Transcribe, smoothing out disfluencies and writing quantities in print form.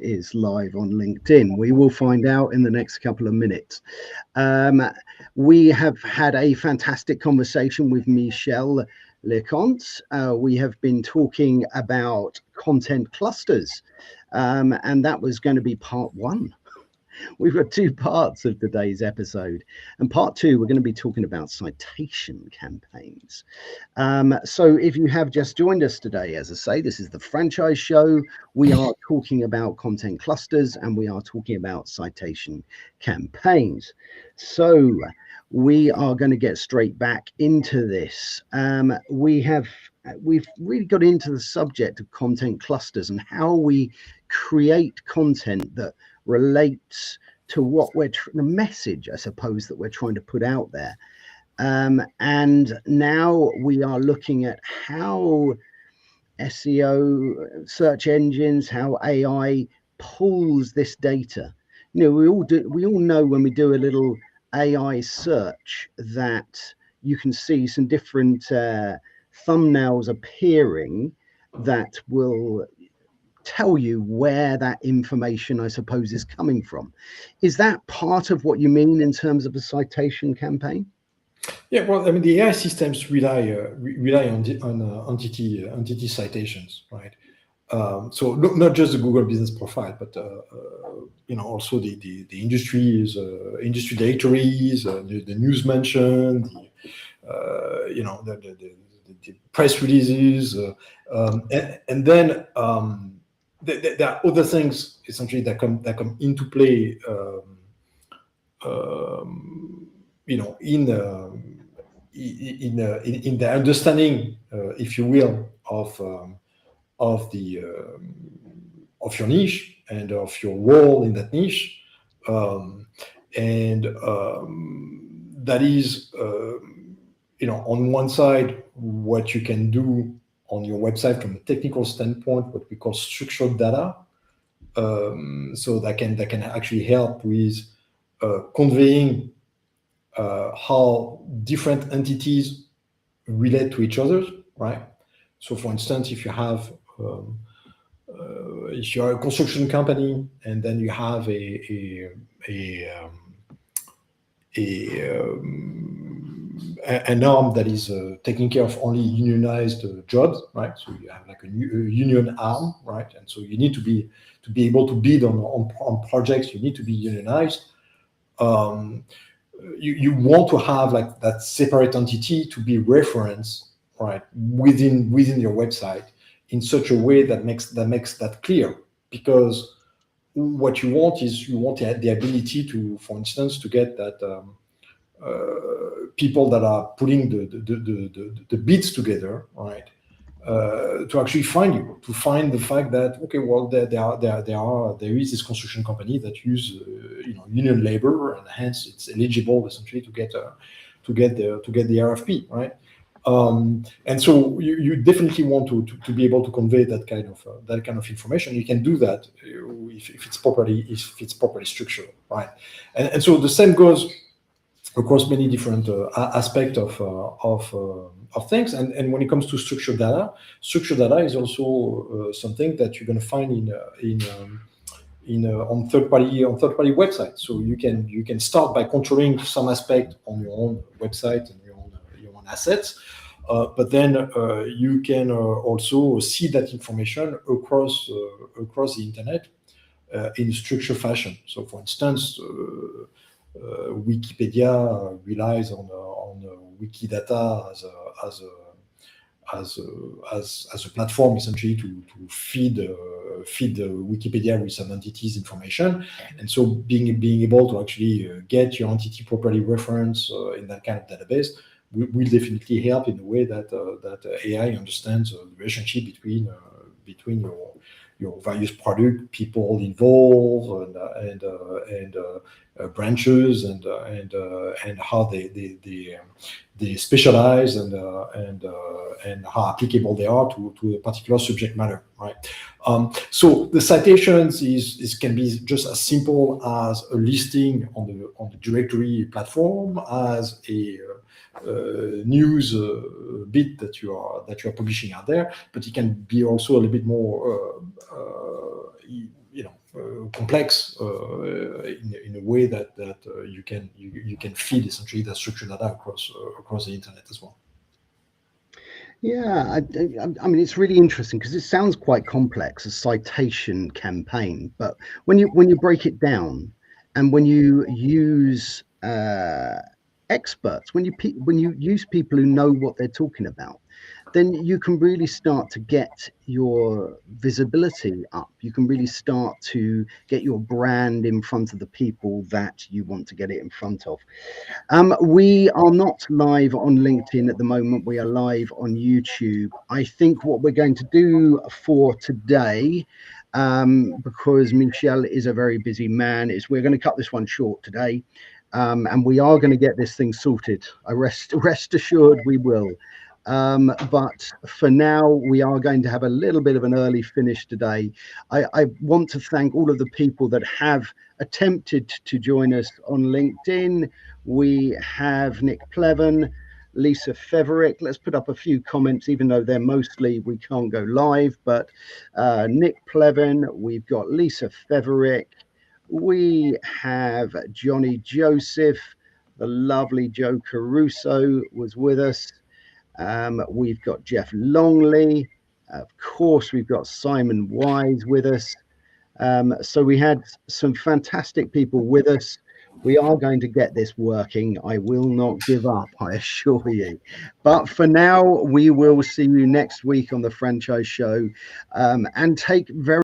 is live on LinkedIn. We will find out in the next couple of minutes. We have had a fantastic conversation with Michel Leconte. We have been talking about content clusters, and that was going to be part one. We've got two parts of today's episode, and part two, we're going to be talking about citation campaigns. So if you have just joined us today, as I say, this is the Franchise Show. We are talking about content clusters and we are talking about citation campaigns. So we are going to get straight back into this. We've really got into the subject of content clusters and how we create content that relates to what the message, I suppose, that we're trying to put out there. And now we are looking at how SEO, search engines, how AI pulls this data. We all know when we do a little AI search that you can see some different thumbnails appearing that will tell you where that information, I suppose, is coming from. Is that part of what you mean in terms of a citation campaign? Yeah, well, I mean, the AI systems rely on entity citations, right? So not just the Google Business Profile, but also the industries, industry directories, the news mention, the press releases, and then there are other things essentially that come into play. In the understanding, if you will, of your niche and of your role in that niche, and that is, on one side, what you can do on your website from a technical standpoint, what we call structured data, so that can actually help with conveying how different entities relate to each other, right? So, for instance, if you have, if you're a construction company and then you have an arm that is taking care of only unionized jobs, right? So you have like a union arm, right? And so you need to be able to bid on projects. You need to be unionized. You want to have like that separate entity to be referenced, right, within your website in such a way that makes that clear. Because what you want is the ability to, for instance, to get that people that are putting the bids together, right, to actually find you, to find the fact that, okay, well, there is this construction company that use union labor, and hence it's eligible essentially to get the RFP, right? And so you definitely want to be able to convey that kind of information. You can do that if it's properly structured, right? And so the same goes across many different aspects of things. And when it comes to structured data is also something that you're going to find on third-party websites. So you can start by controlling some aspect on your own website and your own assets, but then you can also see that information across the internet in a structured fashion. So, for instance, Wikipedia relies on Wikidata as a platform essentially to feed Wikipedia with some entities information, and so being able to actually get your entity properly referenced in that kind of database will definitely help in the way that AI understands the relationship between your various product, people involved, and branches, and how they specialize, and how applicable they are to a particular subject matter, right? So the citations can be just as simple as a listing on the directory platform, as a news bit that you are publishing out there, but it can be also a little bit more complex in a way that you can feed essentially that structured data across the internet as well. Yeah, I mean, it's really interesting because it sounds quite complex, a citation campaign, but when you break it down and when you use experts, when you use people who know what they're talking about, then you can really start to get your visibility up. You can really start to get your brand in front of the people that you want to get it in front of. We are not live on LinkedIn at the moment. We are live on YouTube. I think what we're going to do for today, because Michel is a very busy man, is we're going to cut this one short today. And we are going to get this thing sorted. I rest assured we will. But for now, we are going to have a little bit of an early finish today. I want to thank all of the people that have attempted to join us on LinkedIn. We have Nick Plevan, Lisa Feverick. Let's put up a few comments, even though they're mostly we can't go live. But Nick Plevan, we've got Lisa Feverick. We have Johnny Joseph, the lovely Joe Caruso was with us. We've got Jeff Longley. Of course, we've got Simon Wise with us. So we had some fantastic people with us. We are going to get this working. I will not give up, I assure you. But for now, we will see you next week on the Franchise Show, and take very